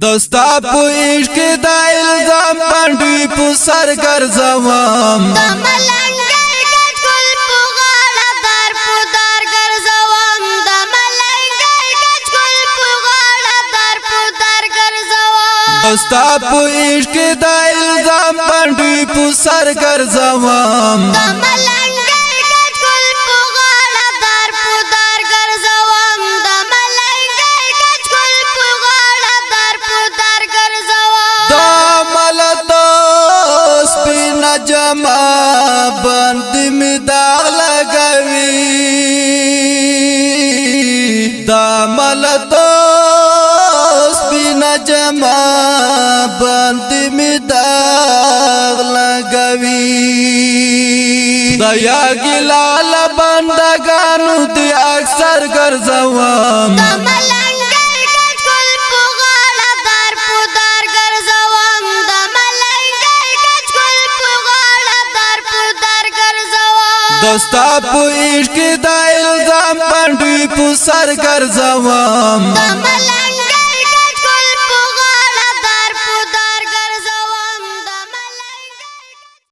دستا په عشق د الزام باندې په سر ګرځوم د ملنګر کټ ګل په غاړه دار په دار ګرځوم د ملنګر کټ ګل په غاړه دار په دار ګرځوم دستا په عشق د الزام باندې په سر ګرځوم د ملنګر کټ ګل په غاړه دار په دار ګرځوم د ملنګر کټ ګل په غاړه دار په دار ګرځوم د ملت سپینا جما باندې می داغ لګوي د ملت سپینا جما باندې می داغ لګوي د یا ګلال بندگانو دی اکثر ګرځوم د ملنګر کټ ګل په غاړه دار په دار ګرځوم د ملنګر کټ ګل په غاړه دار په دار ګرځوم دستا په عشق د الزام باندې په سر ګرځوم د